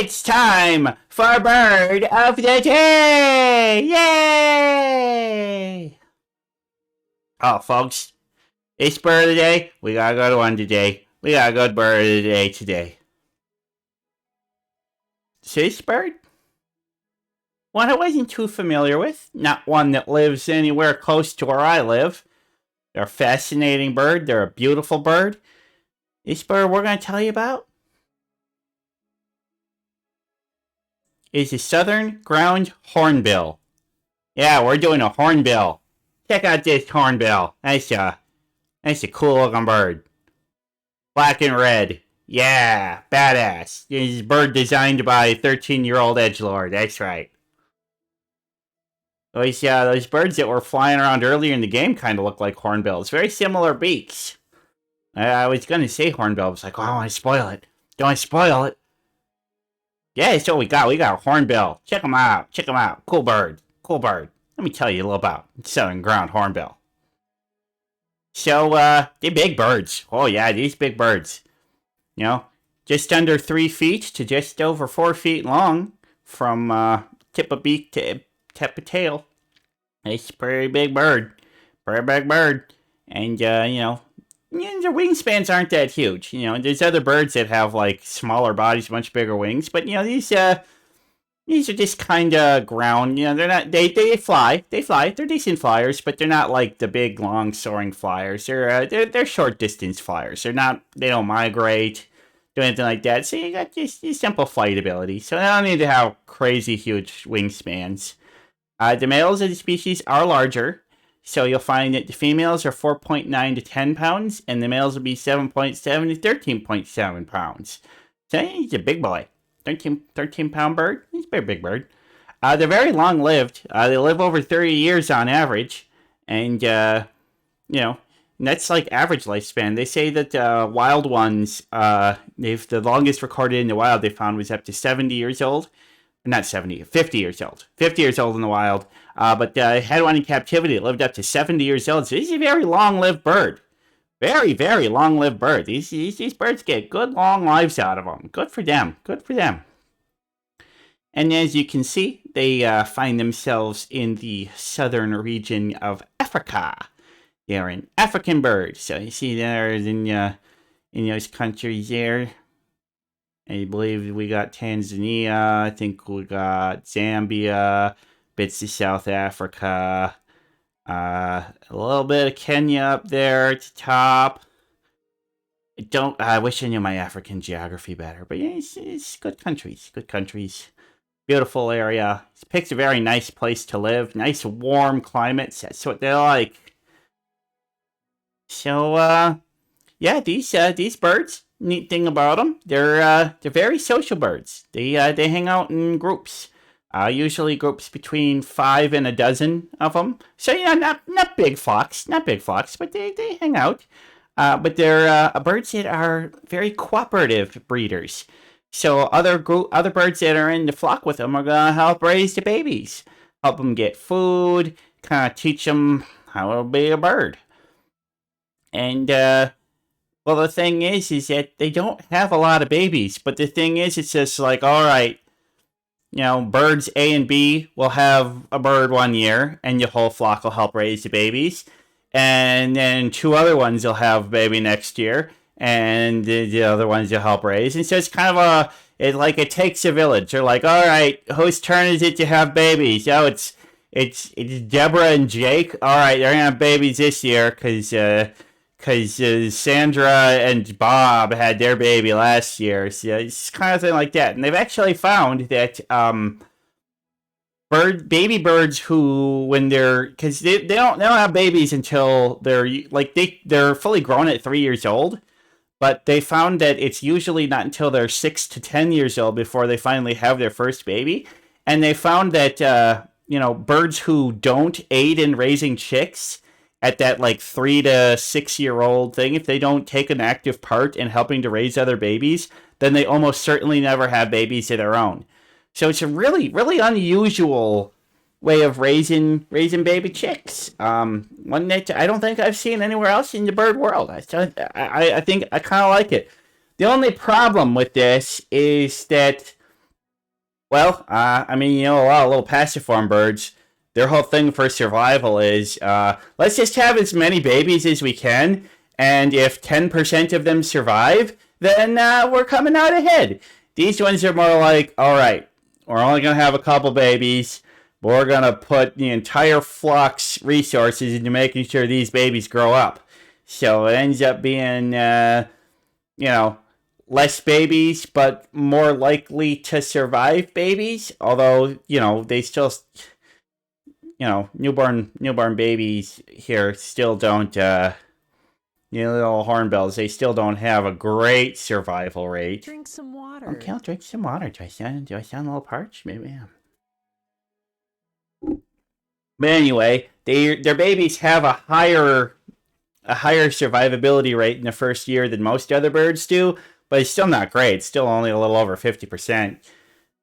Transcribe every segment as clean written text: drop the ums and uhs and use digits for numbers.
It's time for Bird of the Day! Yay! Oh, folks, it's Bird of the Day. We got a good one today. We got a good Bird of the Day today. So this bird, one I wasn't too familiar with, not one that lives anywhere close to where I live. They're a fascinating bird. They're a beautiful bird. This bird we're going to tell you about is the southern ground hornbill. Yeah, we're doing a hornbill. Check out this hornbill. That's a cool looking bird. Black and red. Yeah, badass. This is a bird designed by a 13-year-old edgelord. That's right. Those birds that were flying around earlier in the game kind of look like hornbills. Very similar beaks. I was going to say hornbill. I was like, oh, I want to spoil it. Don't want to spoil it. Yeah, that's what we got. We got a hornbill. Check them out. Check them out. Cool bird. Cool bird. Let me tell you a little about southern ground hornbill. So, they're big birds. Oh, yeah, these big birds. You know, just under 3 feet to just over 4 feet long from tip of beak to tip of tail. It's a pretty big bird. Pretty big bird. And, their wingspans aren't that huge. You know, there's other birds that have, like, smaller bodies, much bigger wings. But, these are just kind of ground. You know, they're not, they fly. They fly. They're decent flyers, but they're not, like, the big, long, soaring flyers. They're short-distance flyers. They don't migrate, do anything like that. So you got just simple flight ability. So they don't need to have crazy, huge wingspans. The males of the species are larger. So you'll find that the females are 4.9 to 10 pounds, and the males will be 7.7 to 13.7 pounds. So he's a big boy. 13-pound bird. He's a big bird. They're very long-lived. They live over 30 years on average. And, that's like average lifespan. They say that wild ones, the longest recorded in the wild they found was up to 70 years old. Not 70, 50 years old. 50 years old in the wild. But had one in captivity. It lived up to 70 years old. So he's a very long-lived bird. Very, very long-lived bird. These birds get good long lives out of them. Good for them. Good for them. And as you can see, they find themselves in the southern region of Africa. They're an African bird. So you see there in those countries there. I believe we got Tanzania. I think we got Zambia. Bits of South Africa. A little bit of Kenya up there at the top. I wish I knew my African geography better. But yeah, it's good countries. Good countries. Beautiful area. It's picked a very nice place to live. Nice warm climates. That's what they like. So, these birds, neat thing about them, they're very social birds. They hang out in groups. Usually groups between 5 and a dozen of them. So, not big flocks, but they hang out. But they're birds that are very cooperative breeders. So other birds that are in the flock with them are going to help raise the babies. Help them get food, kind of teach them how to be a bird. And, the thing is that they don't have a lot of babies. But the thing is, it's just like, all right, birds A and B will have a bird 1 year, and your whole flock will help raise the babies. And then 2 other ones will have a baby next year, and the other ones will help raise. And so it's kind of it takes a village. They're like, all right, whose turn is it to have babies? Oh, it's Deborah and Jake. All right, they're gonna have babies this year because Sandra and Bob had their baby last year. So it's kind of thing like that. And they've actually found that baby birds who, when because they don't have babies until they're fully grown at 3 years old. But they found that it's usually not until they're 6 to 10 years old before they finally have their first baby. And they found that, birds who don't aid in raising chicks at that 3 to 6 year old thing, if they don't take an active part in helping to raise other babies, then they almost certainly never have babies of their own. So it's a really, really unusual way of raising baby chicks. One that I don't think I've seen anywhere else in the bird world. I think I kind of like it. The only problem with this is that Well, I mean, a lot of little passiform birds, their whole thing for survival is let's just have as many babies as we can, and if 10% of them survive, then we're coming out ahead. These ones are more like, all right, we're only going to have a couple babies, but we're going to put the entire flock's resources into making sure these babies grow up. So it ends up being, you know, less babies, but more likely to survive babies. Although, they still, newborn babies here still don't, little hornbills, they still don't have a great survival rate. Drink some water. Okay, I'll drink some water. Do I sound a little parched? Maybe. But anyway, their babies have a higher survivability rate in the first year than most other birds do, but it's still not great. It's still only a little over 50%.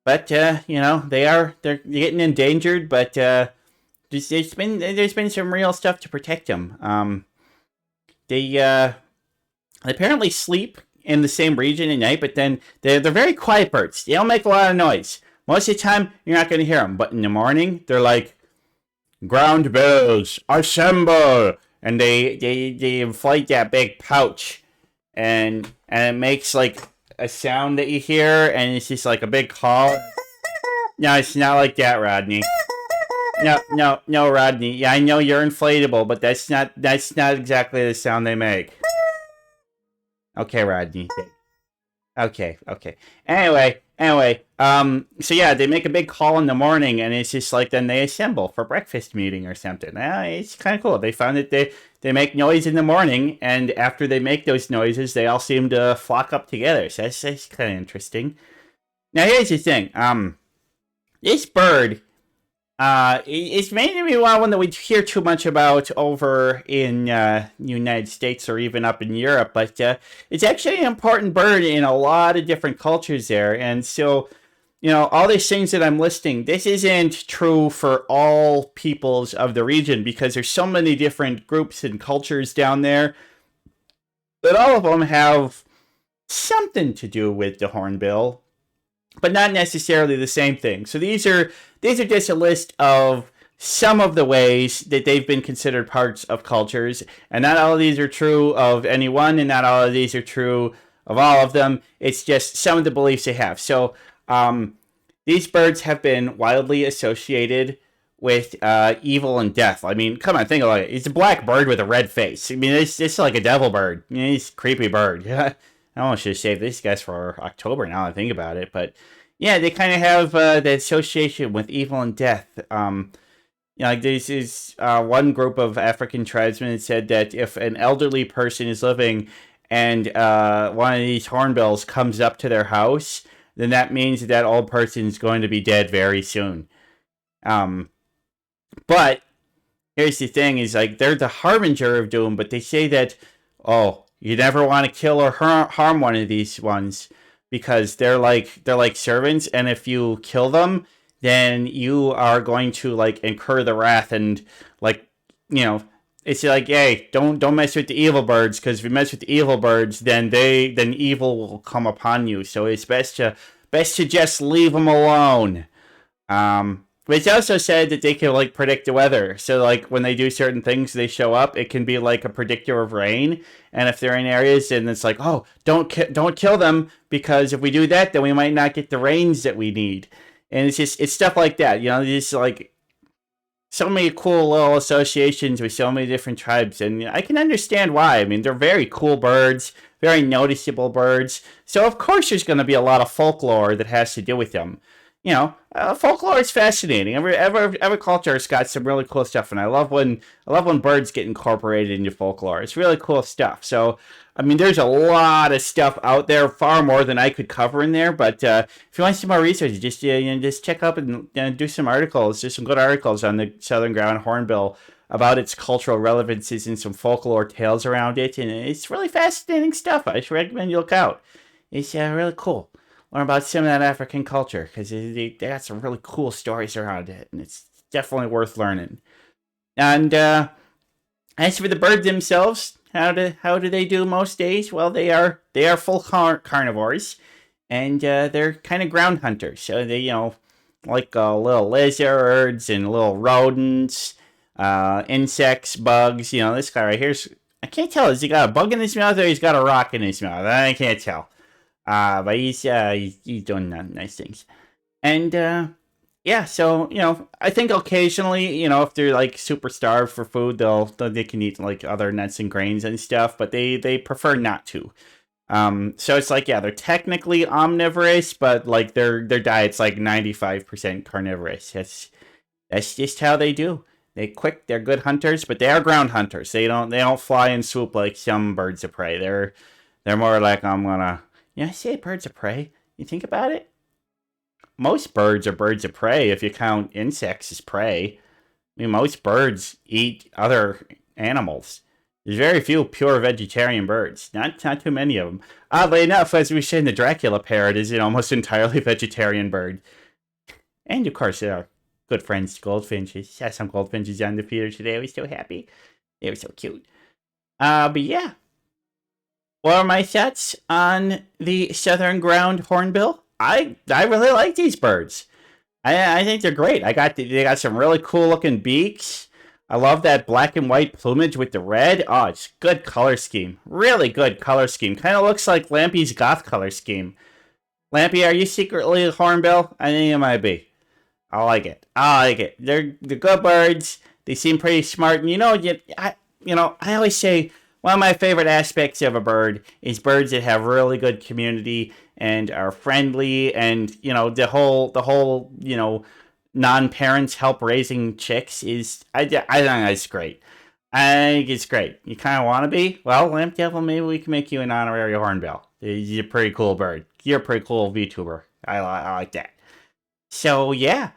But they're getting endangered. But there's been some real stuff to protect them. They apparently sleep in the same region at night, but then they're very quiet birds. They don't make a lot of noise. Most of the time, you're not going to hear them. But in the morning, they're like, ground bells, assemble! And they inflate that big pouch, and it makes like a sound that you hear, and it's just like a big call. No, it's not like that, Rodney. No, Rodney. Yeah, I know you're inflatable, but that's not exactly the sound they make. Okay, Rodney. Okay. Anyway, so yeah, they make a big call in the morning, and it's just like then they assemble for breakfast meeting or something. It's kind of cool. They found that they make noise in the morning, and after they make those noises, they all seem to flock up together. So that's kind of interesting. Now here's the thing. This bird, it's maybe one that we hear too much about over in the United States or even up in Europe, but it's actually an important bird in a lot of different cultures there. And so, all these things that I'm listing, this isn't true for all peoples of the region because there's so many different groups and cultures down there that all of them have something to do with the hornbill, but not necessarily the same thing. So these are just a list of some of the ways that they've been considered parts of cultures, and not all of these are true of any one, and not all of these are true of all of them. It's just some of the beliefs they have. So these birds have been widely associated with evil and death. I mean, come on, think about it. It's a black bird with a red face. I mean, it's like a devil bird. He's a creepy bird. I almost should have saved these guys for October now I think about it. But yeah, they kind of have that association with evil and death. Like this is one group of African tribesmen that said that if an elderly person is living and one of these hornbills comes up to their house, then that means that old person is going to be dead very soon. But here's the thing: is like they're the harbinger of doom, but they say that you never want to kill or harm one of these ones because they're like servants, and if you kill them, then you are going to like incur the wrath and it's like, hey, don't mess with the evil birds, because if you mess with the evil birds, then evil will come upon you. So it's best to just leave them alone. But it's also said that they can like predict the weather. So like when they do certain things, they show up. It can be like a predictor of rain. And if they're in areas, then it's like, oh, don't kill them, because if we do that, then we might not get the rains that we need. And it's stuff like that. Just like so many cool little associations with so many different tribes, and I can understand why. I mean, they're very cool birds, very noticeable birds. So of course there's going to be a lot of folklore that has to do with them. Folklore is fascinating. Every culture has got some really cool stuff, and I love when birds get incorporated into folklore. It's really cool stuff. So, I mean, there's a lot of stuff out there, far more than I could cover in there. But if you want some more research, just check up and do some articles. There's some good articles on the southern ground hornbill about its cultural relevances and some folklore tales around it, and it's really fascinating stuff. I should recommend you look out. It's really cool. Learn about some of that African culture, because they got some really cool stories around it, and it's definitely worth learning. And as for the birds themselves, how do they do most days? Well, they are full carnivores, and they're kind of ground hunters. So they, like little lizards and little rodents, insects, bugs. This guy right here's, I can't tell. Has he got a bug in his mouth or he's got a rock in his mouth? I can't tell. But he's doing nice things. And yeah, so I think occasionally, if they're like super starved for food, they can eat like other nuts and grains and stuff, but they prefer not to. So it's like, yeah, they're technically omnivorous, but like their diet's like 95% carnivorous. That's just how they do. They're good hunters, but they are ground hunters. They don't fly and swoop like some birds of prey. They're more like, I'm gonna, I say birds of prey. You think about it? Most birds are birds of prey if you count insects as prey. I mean, most birds eat other animals. There's very few pure vegetarian birds. Not too many of them. Oddly enough, as we say in the Dracula parrot, is an almost entirely vegetarian bird. And of course, there are good friends, goldfinches. Had some goldfinches on the feeder today. I was so happy. They were so cute. But yeah. What are my thoughts on the southern ground hornbill? I really like these birds. I think they're great. They got some really cool looking beaks. I love that black and white plumage with the red. Oh, it's good color scheme. Really good color scheme. Kind of looks like Lampy's goth color scheme. Lampy, are you secretly a hornbill? I think you might be. I like it. They're good birds. They seem pretty smart. And I always say one of my favorite aspects of a bird is birds that have really good community and are friendly, and the whole non-parents help raising chicks is I think that's great. I think it's great. You kind of want to be? Well, Lamp Devil, maybe we can make you an honorary hornbill. You're a pretty cool bird. You're a pretty cool VTuber. I like that. So yeah,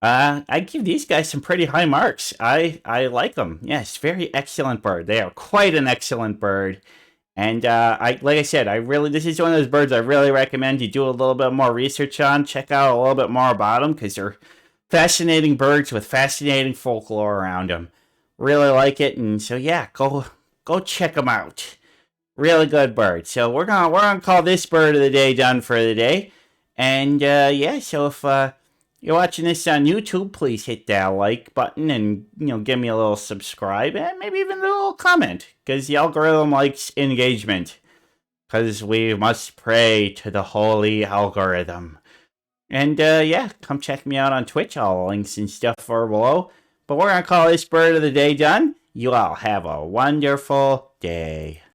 I give these guys some pretty high marks. I like them. Yes, very excellent bird. They are quite an excellent bird. And like I said, this is one of those birds I really recommend you do a little bit more research on. Check out a little bit more about them because they're fascinating birds with fascinating folklore around them. Really like it, and so yeah, go check them out. Really good bird. So we're gonna call this bird of the day done for the day. And yeah, so if you're watching this on YouTube, please hit that like button and give me a little subscribe and maybe even a little comment because the algorithm likes engagement. Because we must pray to the holy algorithm. And yeah, come check me out on Twitch. All the links and stuff are below. But we're gonna call this bird of the day done. You all have a wonderful day.